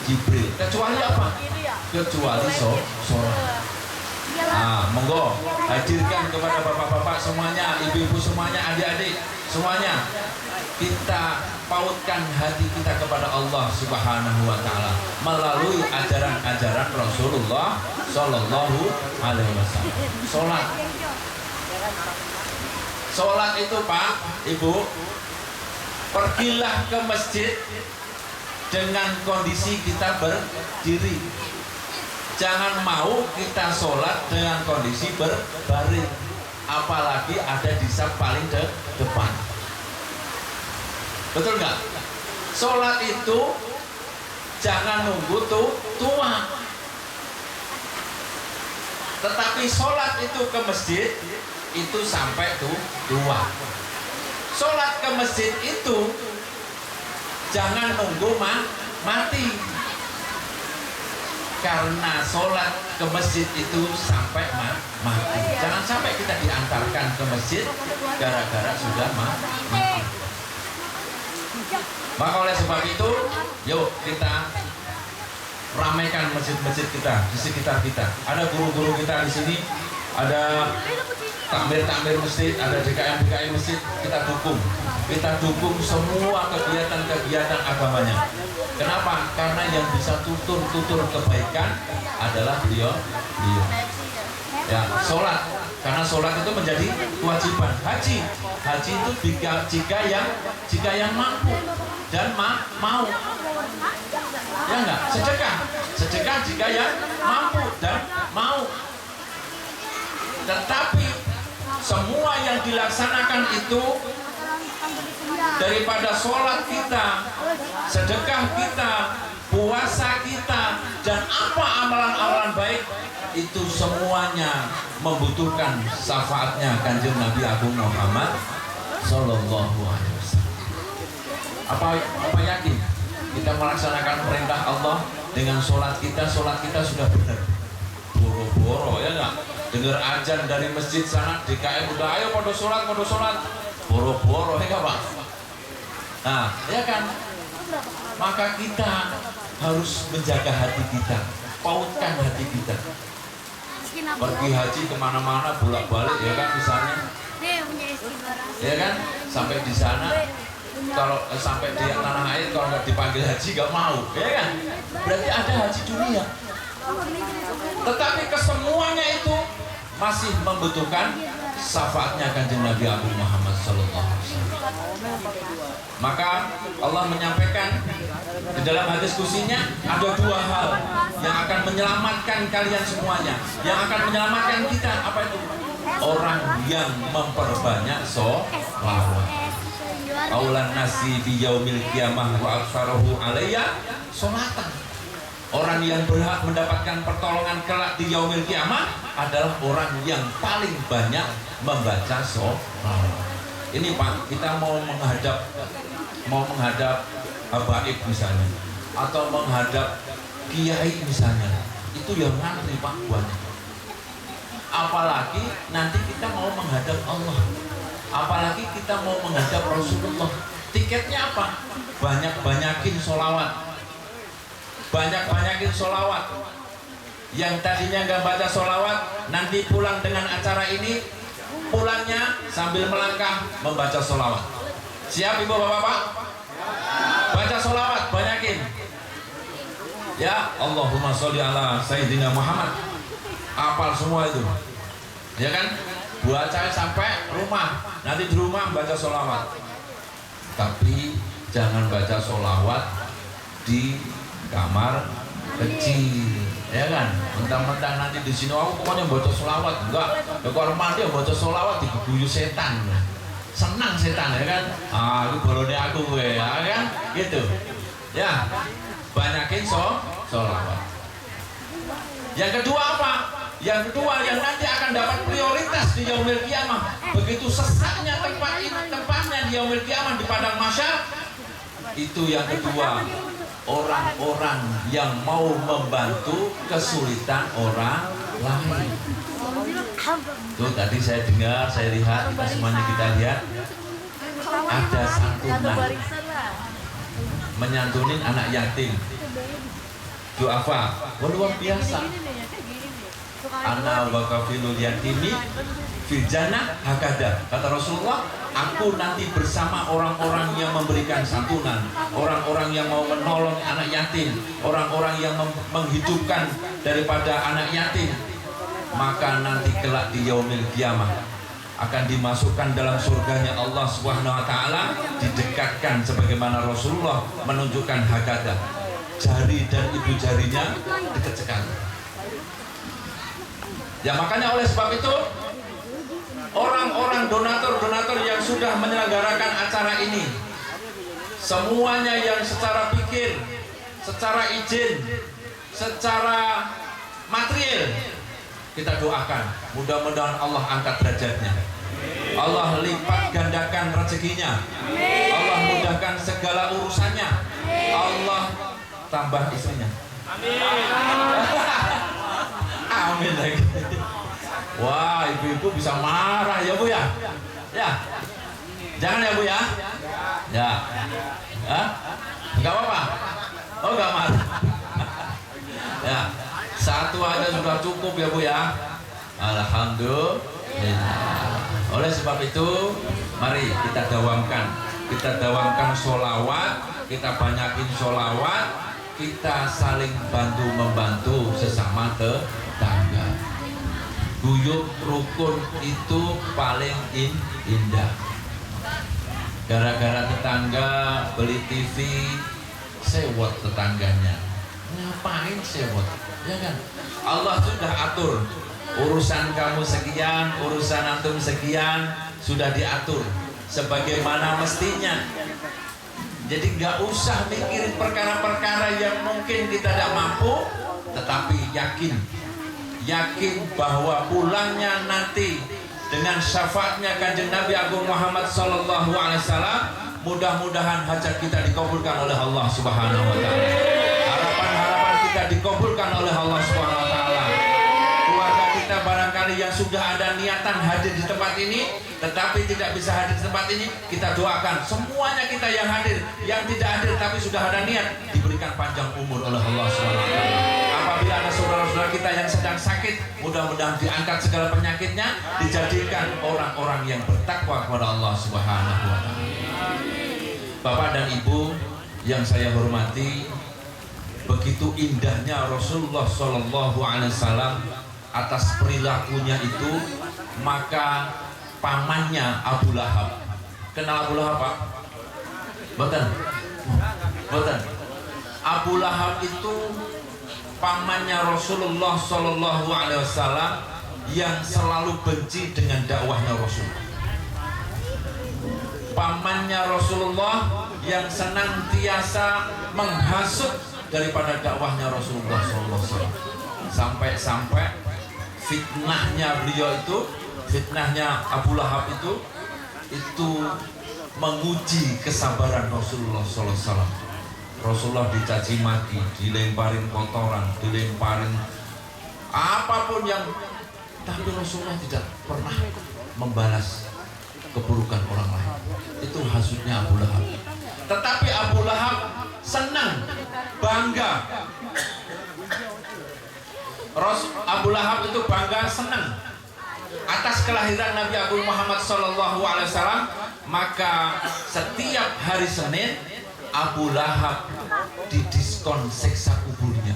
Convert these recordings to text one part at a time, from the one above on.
Jibril. Kecuali apa? Kecuali sholat. Nah, monggo hadirkan kepada bapak-bapak semuanya, ibu-ibu semuanya, adik-adik semuanya, kita pautkan hati kita kepada Allah Subhanahu wa Ta'ala melalui ajaran-ajaran Rasulullah Sallallahu Alaihi Wasallam. Sholat itu Pak, Ibu, pergilah ke masjid dengan kondisi kita berdiri. Jangan mau kita sholat dengan kondisi berbaring, apalagi ada di saf paling depan. Betul nggak? Sholat itu jangan nunggu tua, tetapi sholat itu ke masjid itu sampai tua. Sholat ke masjid itu jangan nunggu mati. Karena sholat ke masjid itu sampai mati. Jangan sampai kita diantarkan ke masjid gara-gara sudah mati. Maka oleh sebab itu, yuk kita ramaikan masjid-masjid kita di sekitar kita. Ada guru-guru kita di sini, ada takmir masjid, ada DKM masjid. Kita dukung semua kegiatan agamanya. Kenapa? Karena yang bisa tutur kebaikan adalah beliau. Ya, sholat. Karena sholat itu menjadi kewajiban. Haji itu jika yang mampu dan mau. Ya enggak? Sedekah jika yang mampu dan mau. Tetapi semua yang dilaksanakan itu, daripada sholat kita, sedekah kita, puasa kita, dan apa amalan-amalan baik, itu semuanya membutuhkan syafaatnya Kanjeng Nabi Agung Muhammad Sallallahu Alaihi Wasallam. Apa yakin kita melaksanakan perintah Allah dengan sholat kita sudah benar? Boro-boro ya enggak? Dengar azan dari masjid sana, DKM udah ayo pada sholat, boro-boro ya Pak. Nah, ya kan? Maka kita harus menjaga hati kita, pautkan hati kita. Pergi haji kemana-mana, bolak-balik ya kan misalnya. Ya kan? Sampai di sana, kalau sampai di tanah air kalau nggak dipanggil haji nggak mau, ya kan? Berarti ada haji dunia. Tetapi kesemuanya itu masih membutuhkan syafaatnya Kanjeng Nabi Agung Muhammad Sallallahu Alaihi Wasallam. Maka Allah menyampaikan di dalam hadis kusinya ada dua hal yang akan menyelamatkan kalian semuanya, yang akan menyelamatkan kita. Apa itu? Orang yang memperbanyak sholawat. Aulan nasi fi yaumil qiyamah wa aktsarahu alayya sholatan. Orang yang berhak mendapatkan pertolongan kelak di yaumil kiamah adalah orang yang paling banyak membaca sholawat. Ini Pak, kita mau menghadap habaib misalnya, atau menghadap kiai misalnya, itu yang ngantri Pak banyak. Apalagi nanti kita mau menghadap Allah, apalagi kita mau menghadap Rasulullah. Tiketnya apa? Banyak-banyakin sholawat. Banyak-banyakin sholawat. Yang tadinya nggak baca sholawat, nanti pulang dengan acara ini, pulangnya sambil melangkah membaca sholawat. Siap ibu bapak-bapak? Baca sholawat, banyakin. Ya Allahumma sholli ala Sayyidina Muhammad. Apal semua itu, ya kan? Baca sampai rumah, nanti di rumah baca sholawat. Tapi jangan baca sholawat di kamar kecil, ya kan? Mentang-mentang nanti di sini aku pokoknya baca sholawat, enggak? Di kamar mandi baca sholawat diguyu setan, senang setan, ya kan? Itu bolone aku gue, ya kan? Gitu, ya. Banyakin sholawat. Yang kedua apa? Yang kedua yang nanti akan dapat prioritas di yaumil qiyamah. Begitu sesaknya tempatnya di yaumil qiyamah di padang mahsyar. Itu yang kedua, orang-orang yang mau membantu kesulitan orang lain. Tuh tadi saya dengar, saya lihat, kita semuanya kita lihat ada santunan. menyantunin anak yatim. Du'afa, luar biasa. Ana wa kafilul yatimi fil jannah hakada. Kata Rasulullah, aku nanti bersama orang-orang yang memberikan santunan, orang-orang yang mau menolong anak yatim, orang-orang yang menghidupkan daripada anak yatim. Maka nanti kelak di yaumil kiamah akan dimasukkan dalam surganya Allah Subhanahu wa taala, didekatkan sebagaimana Rasulullah menunjukkan hakada. Jari dan ibu jarinya dekat sekali. Ya makanya oleh sebab itu orang-orang donatur-donatur yang sudah menyelenggarakan acara ini, semuanya yang secara pikir, secara izin, secara material, kita doakan mudah-mudahan Allah angkat derajatnya, Allah lipat gandakan rezekinya, Allah mudahkan segala urusannya, Allah tambah istrinya. Amin lagi. Wah, ibu-ibu bisa marah ya Bu ya? Ya. Jangan ya Bu ya? Ya. Hah? Enggak apa-apa? Oh, enggak marah. Ya. Satu aja sudah cukup ya Bu ya? Alhamdulillah. Oleh sebab itu, mari kita dawamkan. Kita dawamkan sholawat, kita banyakin sholawat, kita saling bantu-membantu sesama tetangga. Guyub rukun itu paling indah. Gara-gara tetangga beli TV, sewot tetangganya. Ngapain sewot? Ya kan? Allah sudah atur. Urusan kamu sekian, urusan antum sekian, sudah diatur sebagaimana mestinya. Jadi nggak usah mikirin perkara-perkara yang mungkin kita tidak mampu, tetapi yakin bahwa pulangnya nanti dengan syafaatnya Kanjeng Nabi Agung Muhammad Sallallahu Alaihi Wasallam, mudah-mudahan hajat kita dikabulkan oleh Allah Subhanahu Wa Taala. Harapan-harapan kita dikabulkan oleh Allah Subhanahu Wa Taala. Keluarga kita barangkali yang sudah ada niatan hadir di tempat ini, tetapi tidak bisa hadir di tempat ini, kita doakan semuanya kita yang hadir, yang tidak hadir tapi sudah ada niat, diberikan panjang umur oleh Allah Subhanahu Wa Taala. Apabila ada saudara-saudara kita yang sedang sakit, mudah-mudahan diangkat segala penyakitnya, dijadikan orang-orang yang bertakwa kepada Allah Subhanahu Wa Taala. Bapak dan Ibu yang saya hormati, begitu indahnya Rasulullah Shallallahu Alaihi Wasallam atas perilakunya itu, maka pamannya Abu Lahab, kenal Abu Lahab Pak? Betul. Abu Lahab itu pamannya Rasulullah Shallallahu Alaihi Wasallam yang selalu benci dengan dakwahnya Rasul. Pamannya Rasulullah yang senantiasa menghasut daripada dakwahnya Rasulullah Shallallahu Alaihi Wasallam. Sampai-sampai fitnahnya beliau itu, fitnahnya Abu Lahab itu menguji kesabaran Rasulullah Sallallahu Alaihi Wasallam. Rasulullah dicaci maki, dilemparin kotoran, dilemparin apapun yang, tapi Rasulullah tidak pernah membalas keburukan orang lain. Itu hasutnya Abu Lahab. Tetapi Abu Lahab senang, bangga. Abu Lahab itu bangga, senang atas kelahiran Nabi Agung Muhammad Sallallahu Alaihi Wasallam. Maka setiap hari Senin Abu Lahab didiskon siksa kuburnya.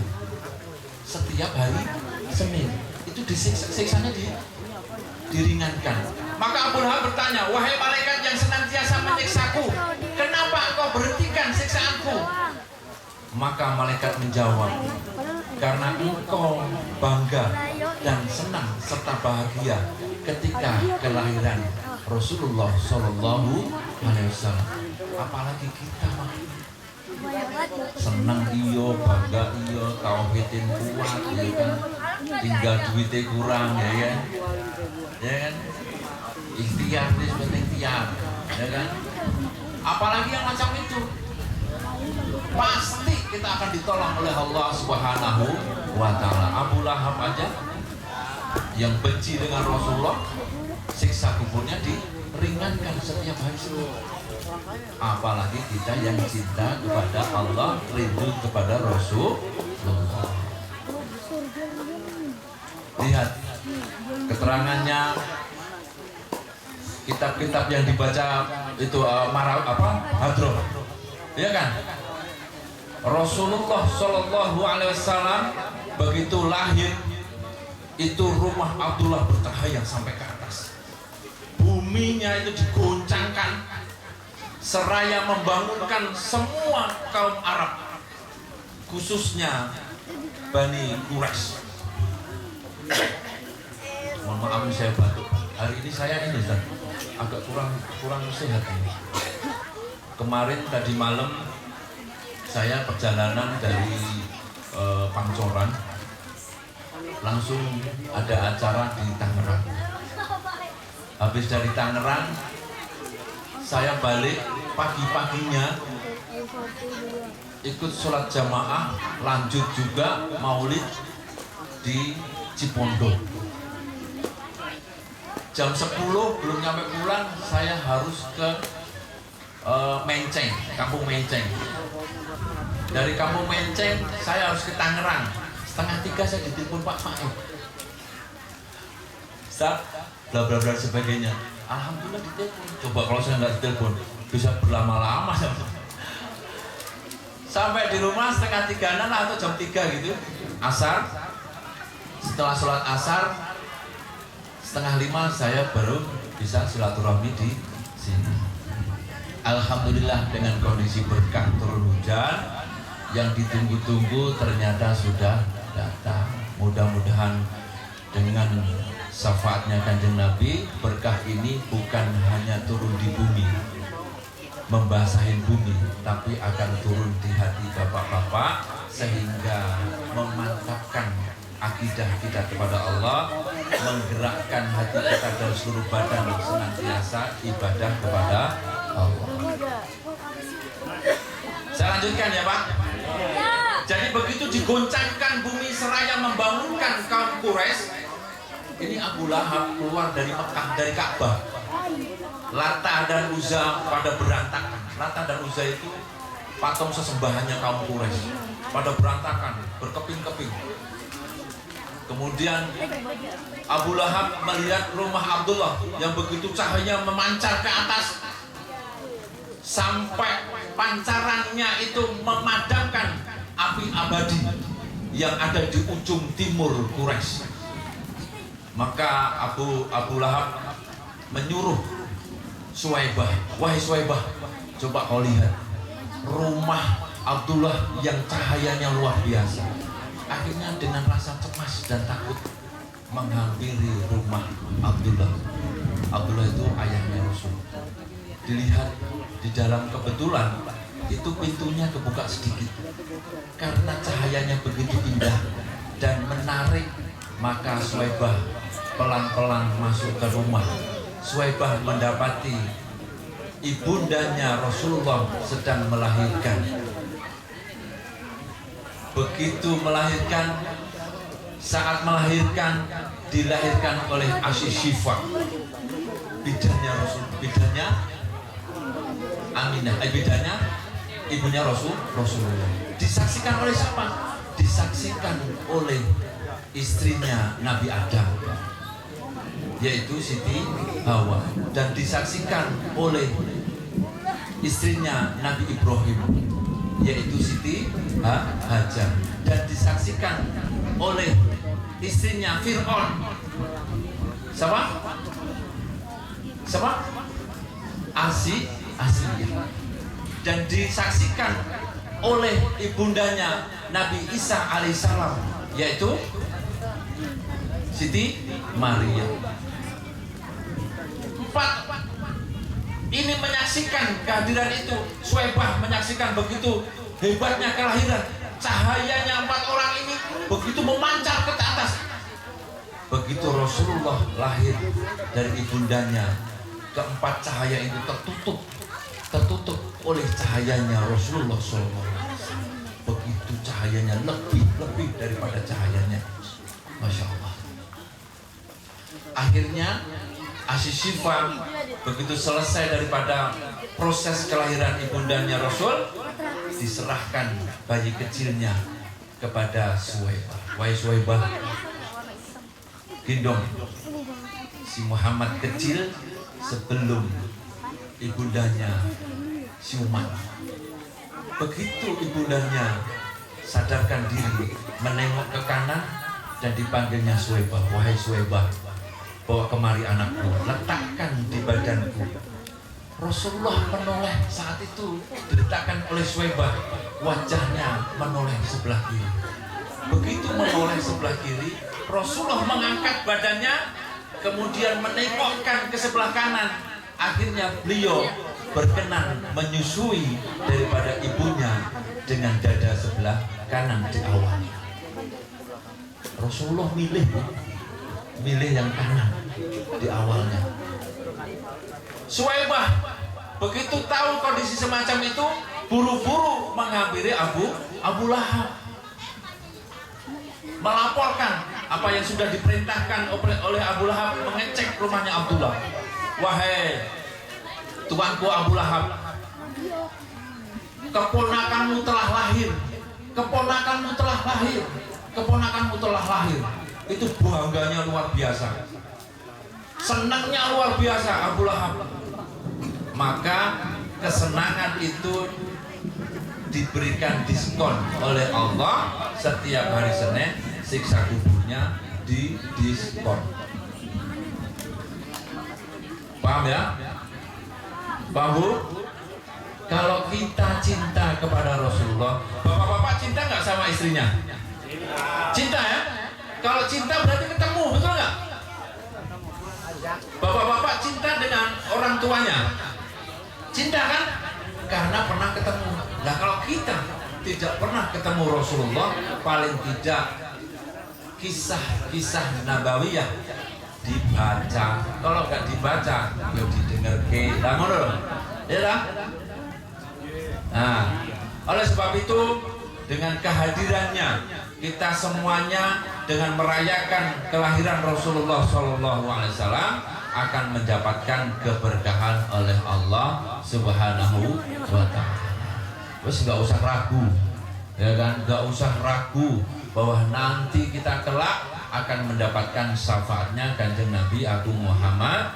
Setiap hari Senin itu siksanya diringankan. Maka Abu Lahab bertanya, wahai malaikat yang senantiasa menyiksaku, kenapa engkau berhentikan siksaanku? Maka malaikat menjawab, karena engkau bangga dan senang serta bahagia ketika kelahiran Rasulullah Sallallahu Alaihi Wasallam. Apalagi kita mah senang iyo, bangga iyo, tauhidin kuat, ya kan? Tinggal duitnya kurang, ya kan? Ya kan? Ikhtiar ini sebenarnya ikhtiar, ya kan? Apalagi yang macam itu, pasti kita akan ditolong oleh Allah Subhanahu Wa Taala. Abu Lahab aja yang benci dengan Rasulullah, siksa kuburnya diringankan setiap hari Senin. Apalagi kita yang cinta kepada Allah, rindu kepada Rasulullah. Lihat keterangannya, kitab-kitab yang dibaca itu hadroh, ya kan? Rasulullah Shallallahu Alaihi Wasallam begitu lahir itu rumah Abdullah bercahaya sampai ke atas, buminya itu digoncangkan, seraya membangunkan semua kaum Arab, khususnya Bani Quraisy. Mohon maaf saya batuk. Hari ini saya Ustaz, agak kurang sehat ini. Kemarin tadi malam saya perjalanan dari Pancoran, langsung ada acara di Tangerang. Habis dari Tangerang, saya balik pagi-paginya ikut sholat jamaah, lanjut juga maulid di Cipondo. Jam 10 belum nyampe pulang, saya harus ke Menceng, Kampung Menceng. Dari Kampung Menceng saya harus ke Tangerang. 2:30 saya ditelepon Pak Faik, Ustaz, bla bla bla sebagainya. Alhamdulillah ditelepon. Coba kalau saya nggak ditelepon bisa berlama-lama. Sampai di rumah 2:30 atau jam 3 gitu, asar. Setelah sholat asar 4:30 saya baru bisa silaturahmi di sini. Alhamdulillah dengan kondisi berkah turun hujan yang ditunggu-tunggu ternyata sudah datang. Mudah-mudahan dengan syafaatnya Kanjeng Nabi, berkah ini bukan hanya turun di bumi, membasahin bumi, tapi akan turun di hati bapak-bapak sehingga memantapkan akidah kita kepada Allah, menggerakkan hati kita dan seluruh badan senantiasa ibadah kepada Allah. Saya lanjutkan ya Pak. Jadi begitu digoncangkan bumi seraya membangunkan kaum Quraisy, ini Abu Lahab keluar dari Mekah, dari Ka'bah. Lata dan Uzza pada berantakan. Lata dan Uzza itu patung sesembahannya kaum Quraisy, pada berantakan, berkeping-keping. Kemudian Abu Lahab melihat rumah Abdullah yang begitu cahayanya memancar ke atas, sampai pancarannya itu memadamkan api abadi yang ada di ujung timur Quraisy. Maka Abu Lahab menyuruh Suwaibah, wahai Suwaibah, coba kau lihat rumah Abdullah yang cahayanya luar biasa. Akhirnya dengan rasa cemas dan takut menghampiri rumah Abdullah. Abdullah itu ayahnya Rasul. Dilihat di dalam, kebetulan itu pintunya kebuka sedikit. Karena cahayanya begitu indah dan menarik, maka Suwaibah pelan-pelan masuk ke rumah. Suwaibah mendapati ibundanya Rasulullah sedang melahirkan. Begitu melahirkan, saat melahirkan dilahirkan oleh Asy-Syifa, bidannya Rasul, bidannya Aminah, bidannya ibunya Rasulullah. Disaksikan oleh siapa? Disaksikan oleh istrinya Nabi Adam, yaitu Siti Hawa, dan disaksikan oleh istrinya Nabi Ibrahim, yaitu Siti Hajar, dan disaksikan oleh istrinya Fir'aun. Siapa? Asiyah. Dan disaksikan oleh ibundanya Nabi Isa alaihissalam, yaitu Siti Maria. 4 ini menyaksikan kehadiran itu. Suwaibah menyaksikan begitu hebatnya kelahiran. Cahayanya 4 orang ini begitu memancar ke atas. Begitu Rasulullah lahir dari ibundanya, keempat cahaya itu tertutup oleh cahayanya Rasulullah SAW. Begitu cahayanya lebih daripada cahayanya, Masya Allah. Akhirnya Asy-Syifa begitu selesai daripada proses kelahiran ibundanya Rasul, diserahkan bayi kecilnya kepada Suwaibah. Wahai Suwaibah, gendong si Muhammad kecil sebelum ibundanya siuman. Begitu ibundanya sadarkan diri, menengok ke kanan dan dipanggilnya Suwaibah. Wahai Suwaibah, bawa kemari anakku, letakkan di badanku. Rasulullah menoleh saat itu, diletakkan oleh Suwaibah, wajahnya menoleh sebelah kiri. Begitu menoleh sebelah kiri, Rasulullah mengangkat badannya, kemudian menengokkan ke sebelah kanan. Akhirnya beliau berkenan menyusui daripada ibunya dengan dada sebelah kanan di awal. Rasulullah milih yang kanan di awalnya. Suwaibah begitu tahu kondisi semacam itu, buru-buru menghampiri Abu Lahab, melaporkan apa yang sudah diperintahkan oleh Abu Lahab, mengecek rumahnya Abdullah. Wahai tuanku Abu Lahab, keponakanmu telah lahir, keponakanmu telah lahir, keponakanmu telah lahir. Itu bangganya luar biasa, senangnya luar biasa Abu Lahab. Maka kesenangan itu diberikan diskon oleh Allah. Setiap hari Senin siksa kuburnya di diskon. Paham ya? Paham Bu? Kalau kita cinta kepada Rasulullah, bapak-bapak cinta nggak sama istrinya? Cinta ya? Kalau cinta berarti ketemu, betul nggak? Bapak-bapak cinta dengan orang tuanya, cinta kan? Karena pernah ketemu. Nah kalau kita tidak pernah ketemu Rasulullah, paling tidak kisah-kisah nabawiyah dibaca. Kalau nggak dibaca, ya didengar ke. Ya lah. Nah, oleh sebab itu dengan kehadirannya kita semuanya dengan merayakan kelahiran Rasulullah SAW akan mendapatkan keberkahan oleh Allah Subhanahu wa Ta'ala. Terus nggak usah ragu, ya kan? Nggak usah ragu bahwa nanti kita kelak akan mendapatkan syafaatnya Kanjeng Nabi Agung Muhammad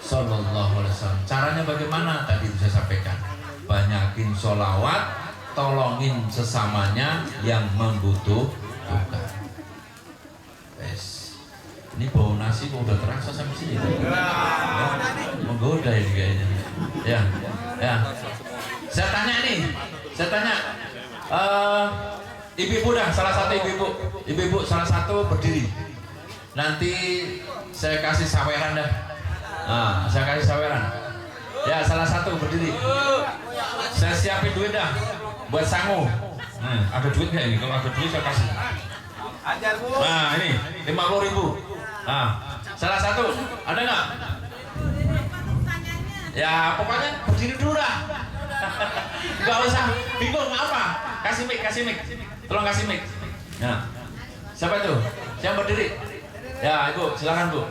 Sallallahu Alaihi Wasallam. Caranya bagaimana? Tadi saya sampaikan. Banyakin sholawat, tolongin sesamanya yang membutuhkan. Ini bau nasi kok udah terasa sampai sini. Menggoda ini kayaknya. Ya. Saya tanya, ibu-ibu dah, salah satu ibu-ibu salah satu berdiri. Nanti saya kasih saweran dah. Nah, saya kasih saweran. Ya, salah satu berdiri. Saya siapin duit dah buat sangu. Ada duit nggak ini? Kalau ada duit saya kasih. Nah, ini 50.000. Nah, salah satu ada nggak? Ya, pokoknya berdiri dulu dah. Nggak usah bingung apa. Kasih mic. Tolong kasih mic. Nah, siapa itu? Siapa berdiri? Ya, Ibu, silakan Bu.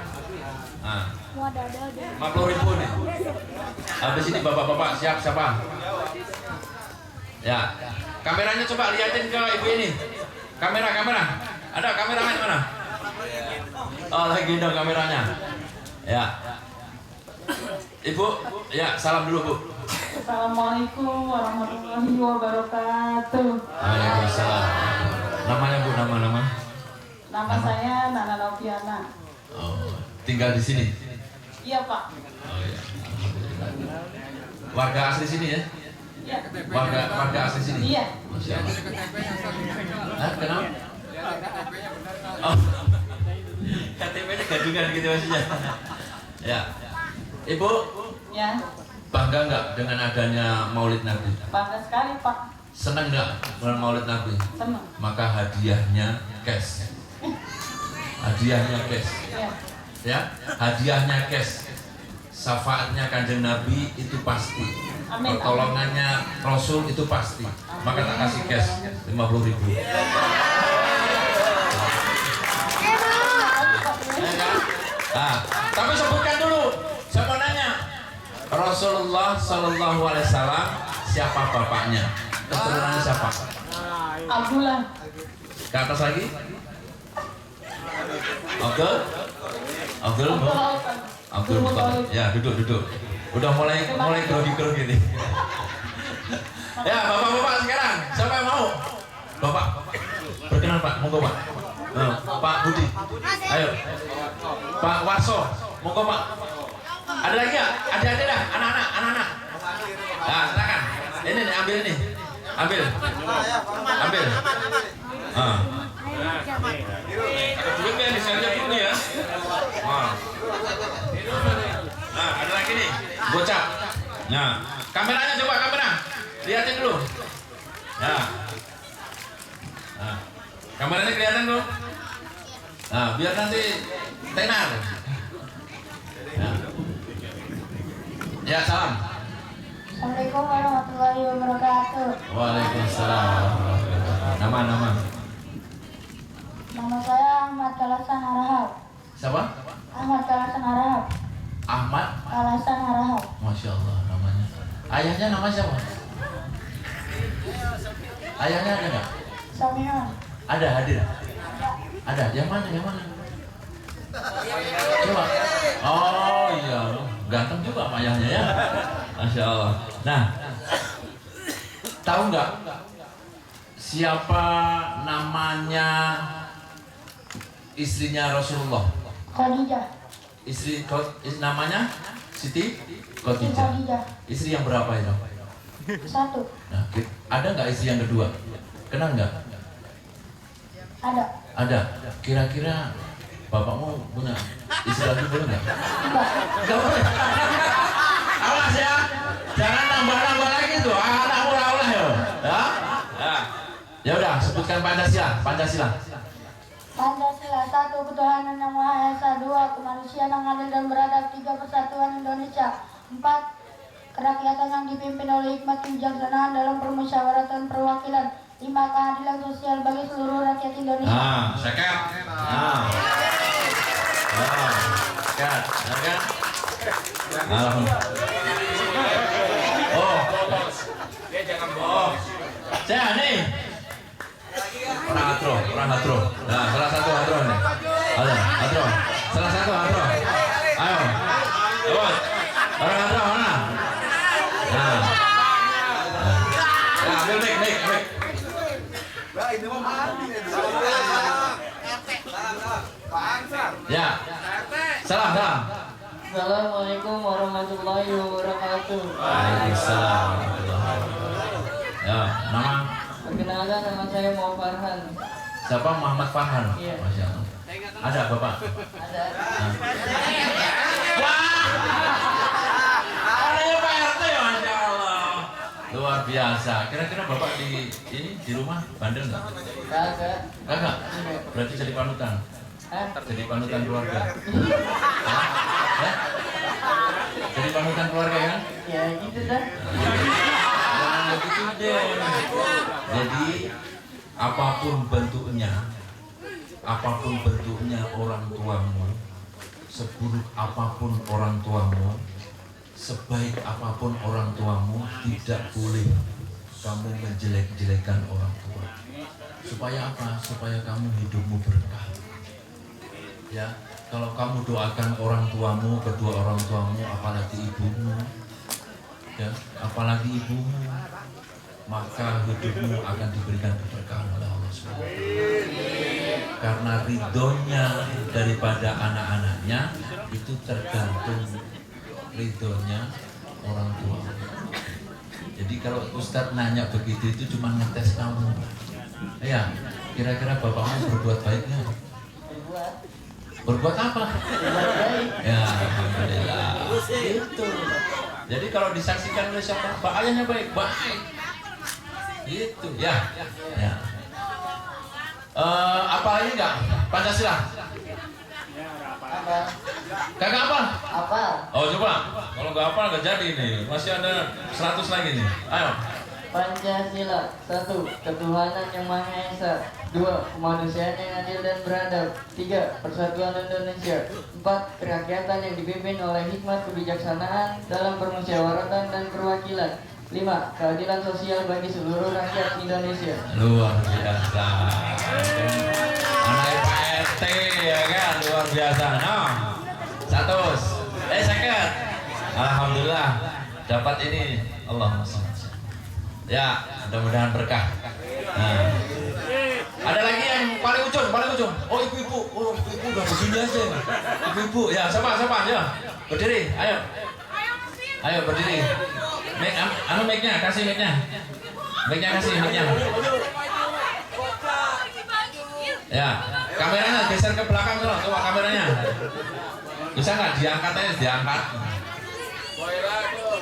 Nah, 50.000 nih. Habis ini bapak-bapak siapa? Ya, kameranya coba liatin ke ibu ini. Kamera. Ada kameramen mana? Oh, lagi dong kameranya. Ya. Ibu, ya salam dulu Bu. Assalamualaikum warahmatullahi wabarakatuh. Waalaikumsalam. Namanya Bu, nama? Nama saya Nana Noviana. Oh, tinggal di sini. Iya Pak. Oh iya. Warga asli sini ya? Iya. Warga asli sini. Iya. Masya Allah. Kenapa? Oh, KTP-nya gadungan gitu maksudnya. Ya, Ibu. Ya. Bangga nggak dengan adanya Maulid Nabi? Bangga sekali Pak. Senang nggak dengan Maulid Nabi? Senang. Maka hadiahnya cash. Hadiahnya cash. Iya. Ya, hadiahnya cash. Syafaatnya Kanjeng Nabi itu pasti. Amin. Pertolongannya Rasul itu pasti. Maka tak kasih cash 50.000. Nah, tapi sebutkan dulu Rasulullah Shallallahu Alaihi Wasallam siapa bapaknya? Keturunannya siapa? Abdullah. Ke atas lagi? Abdul Muthalib. Ya, duduk. Udah mulai grogi nih. Ya, bapak-bapak sekarang siapa yang mau? Bapak, perkenan Pak, monggo Pak. Pak Budi, ayo. Pak Warso, monggo Pak. Ada lagi ya? Ada dah, anak-anak. Nah, silakan. Ini nih, ambil ini. Ambil. Duduknya di sana dulu ya. Nah, ada lagi nih, bocah. Nah, kameranya coba kamera. Lihatin dulu. Nah, kameranya kelihatan dulu. Nah, biar nanti tenar. Ya, salam. Assalamualaikum warahmatullahi wabarakatuh. Waalaikumsalam. Nama. Nama saya Ahmad Kalasan Harahap. Siapa? Ahmad Kalasan Harahap. Ahmad. Kalasan Harahap. Masya Allah namanya. Ayahnya nama siapa? Ayahnya ada nggak? Samion. Ada, hadir. Ada. Yang mana? Coba. Oh iya, ganteng juga sama ayahnya ya. Masya Allah. Nah, tahu nggak siapa namanya istrinya Rasulullah? Khadijah. Namanya Siti Siti Khadijah. Khadijah. Istri yang berapa itu? 1. Nah, ada nggak istri yang kedua? Kenal nggak? Ada. Kira-kira bapakmu punya istri lagi boleh nggak? Nggak boleh. Awas ya, jangan nambah lagi tuh. Anak murah ya. Ya udah, sebutkan Pancasila. Pancasila 1. Ketuhanan yang Maha Esa. 2. Kemanusiaan yang adil dan beradab. 3. Persatuan Indonesia. 4. Kerakyatan yang dipimpin oleh hikmat kebijaksanaan dalam permusyawaratan perwakilan. 5. Keadilan sosial bagi seluruh rakyat Indonesia. Nah, sekat. Sekat. Alhamdulillah. Saya nih. Orang hatro. Nah, salah satu hatro nih. Hatro. Salah satu hatro. Ayo. Orang hatro mana? Nah. Ya, ambil mic. Ya. Salam. Assalamualaikum warahmatullahi wabarakatuh. Waalaikumsalam. Ya, nama? Perkenalkan, nama saya Muhammad Farhan. Siapa? Muhammad Farhan. Iya. Masya Allah. Ada Bapak? Ada. Wah! Adanya Pak RT, Masya Allah. Luar biasa. Kira-kira Bapak di rumah bandel nggak? Kagak? Berarti jadi panutan? Jadi panutan keluarga? Jadi panutan keluarga ya? Ya gitu dah. Jangan begitu deh. Jadi apapun bentuknya orang tuamu, seburuk apapun orang tuamu, sebaik apapun orang tuamu, tidak boleh kamu menjelek-jelekan orang tua. Supaya apa? Supaya kamu hidupmu berkah. Ya, kalau kamu doakan orang tuamu, kedua orang tuamu, apalagi ibumu, ya, apalagi ibumu, maka hidupmu akan diberikan keberkahan oleh Allah SWT. Karena ridhonya daripada anak-anaknya itu tergantung ridhonya orang tua. Jadi kalau Ustadz nanya begitu itu cuma ngetes kamu. Ya, kira-kira bapakmu berbuat baiknya? Berbuat apa? Ya, alhamdulillah. Itu. Jadi kalau disaksikan oleh siapa? Pak ayahnya baik. Gitu ya. Apa lagi enggak? Pancasila. Kagak apa? Apa? Oh coba. Kalau nggak apa nggak jadi nih. Masih ada 100 lagi nih. Ayo. Pancasila. 1. Ketuhanan yang Maha Esa. 2. Kemanusiaan yang adil dan beradab. 3. Persatuan Indonesia. 4. Kerakyatan yang dipimpin oleh hikmat kebijaksanaan dalam permusyawaratan dan perwakilan. 5. Keadilan sosial bagi seluruh rakyat Indonesia. Luar biasa. Anak Pak RT ya kan, luar biasa. No. 100. Second. Alhamdulillah dapat ini. Allahumma sholli. Ya, mudah-mudahan berkah. Nah. Ada lagi yang paling ujung, paling ujung. Oh ibu-ibu, ibu-ibu udah begini aja. Ibu-ibu, ya siapa, ya. Berdiri, ayo. Ayo berdiri. Mic-nya, kasih mic-nya. Kasih mic-nya. Ya, kameranya geser ke belakang dulu, coba kameranya. Bisa nggak diangkat aja, diangkat.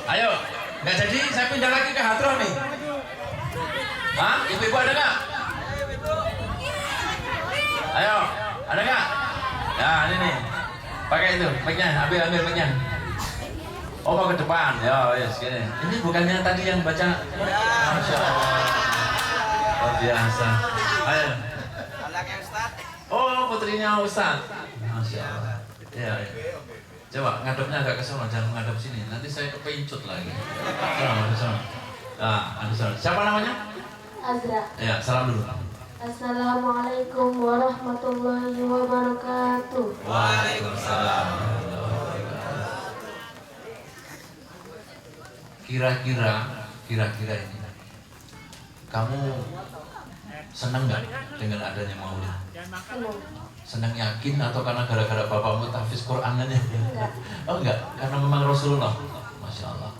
Ayo, nggak jadi, saya pindah lagi ke Hadroh nih. Hah? Ibu-ibu ada nggak? Ayo, ada nggak? Ya, ini nih. Pakai itu, mic-nya, ambil mic-nya. Oh, mau ke depan. Ya, yes, gini. Ini bukannya tadi yang baca. Masya Allah. Oh, biasa. Ayo. Oh, putrinya Ustaz. Masya Allah. Ya, ya. Coba ngadepnya agak ke sana, jangan ngadep sini. Nanti saya kepincut lagi. Sana. Ada sana. Siapa namanya? Azra. Ya, salam dulu. Assalamualaikum warahmatullahi wabarakatuh. Waalaikumsalam. Kira-kira ini kamu senang nggak dengan adanya maulid? Senang yakin atau karena gara-gara bapakmu tahfiz Quran aja? Enggak. Oh enggak, karena memang Rasulullah. Masya Allah.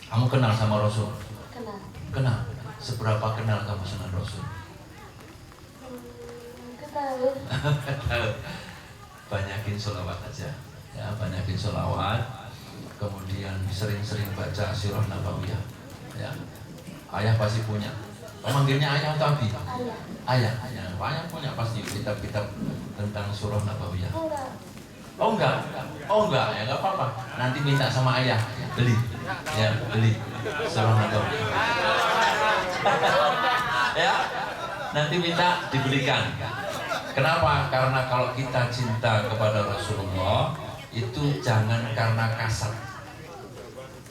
Kamu kenal sama Rasul? Kenal. Seberapa kenal kamu sama Rasul? Kenal. Banyakin sholawat aja. Ya, banyakin sholawat. Kemudian sering-sering baca sirah nabawiyah. Ya. Ayah pasti punya. Manggilnya ayah atau abi? Ayah. Ayah punya pasti kitab-kitab tentang surah nabawiyah. Oh enggak. Ya enggak apa-apa. Nanti minta sama ayah beli. Ya, beli surah nabawiyah. Ya. Nanti minta dibelikan. Kenapa? Karena kalau kita cinta kepada Rasulullah itu jangan karena kasar,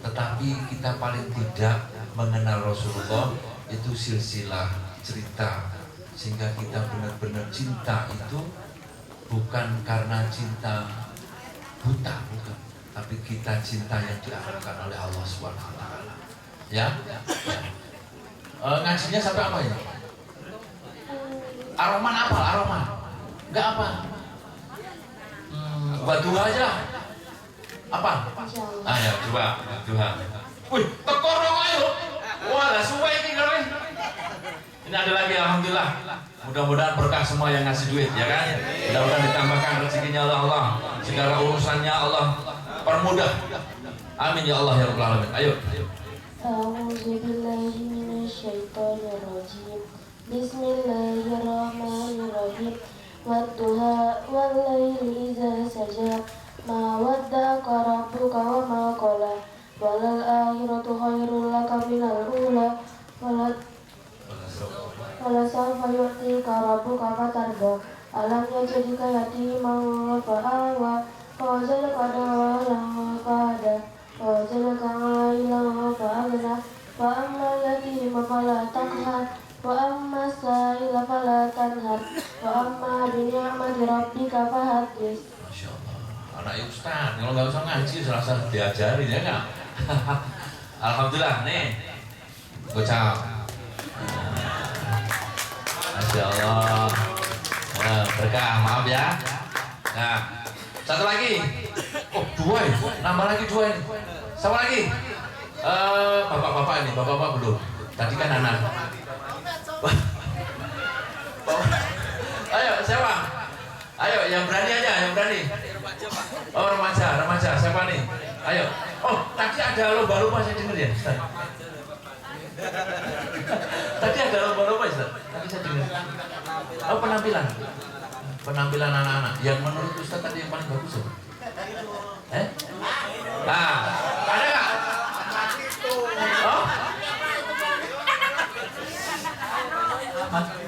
tetapi kita paling tidak mengenal Rasulullah itu silsilah cerita, sehingga kita benar-benar cinta itu bukan karena cinta buta, bukan, tapi kita cinta yang diarahkan oleh Allah Subhanahu Wa Taala. Ya. Ngajinya sampai apa ya? Aroman apa? Aroman? Enggak apa? Wadduha aja. Apa? Ya coba wadduha. Wih, tekorong ayo. Wah, lah suwe iki karo. Ini ada lagi, alhamdulillah. Mudah-mudahan berkah semua yang ngasih duit, ya kan? Mudah-mudahan ditambahkan rezekinya oleh Allah. Segala urusannya Allah permudah. Amin ya Allah ya rabbal alamin. Ayo. A'udzubillahi minasyaitonirrajim. Bismillahirrahmanirrahim. Wadduha wallaili idza saja. Ma wadda'aka rabbuka wa ma qala. Walal akhiratu khairul laka minal ula. Wala sawfa yu'tika rabbuka fatarda. Alam yajidka yatiman fa'awa. Wajadaka dalan fa'ada. Wajadaka 'ailan fa'agna. Wa ammal yatima fala taqhar. Wa amma sa'ila fala tanhar. Wa amma bi ni'mati rabbika fahaddits. Masya Allah, anak Ustaz, kalau nggak usah ngaji serasa diajari ya nggak? Alhamdulillah nih, gocap. Masya Allah, berkah, maaf ya. Nah, satu lagi. Oh, dua ya, nambah lagi dua ini. Sama lagi. Bapak-bapak ini, bapak-bapak belum. Tadi kan anak. Ayo, siapa? Ayo, yang berani aja, yang berani. Oh, remaja, siapa nih? Ayo. Oh, tadi ada lomba-lomba saya dengar ya, Ustaz. Tadi ada lomba-lomba, Ustaz. Tadi saya dengar. Oh, penampilan anak-anak. Yang menurut Ustaz tadi yang paling bagus apa? Nah, ada nggak? Oh, Rahman.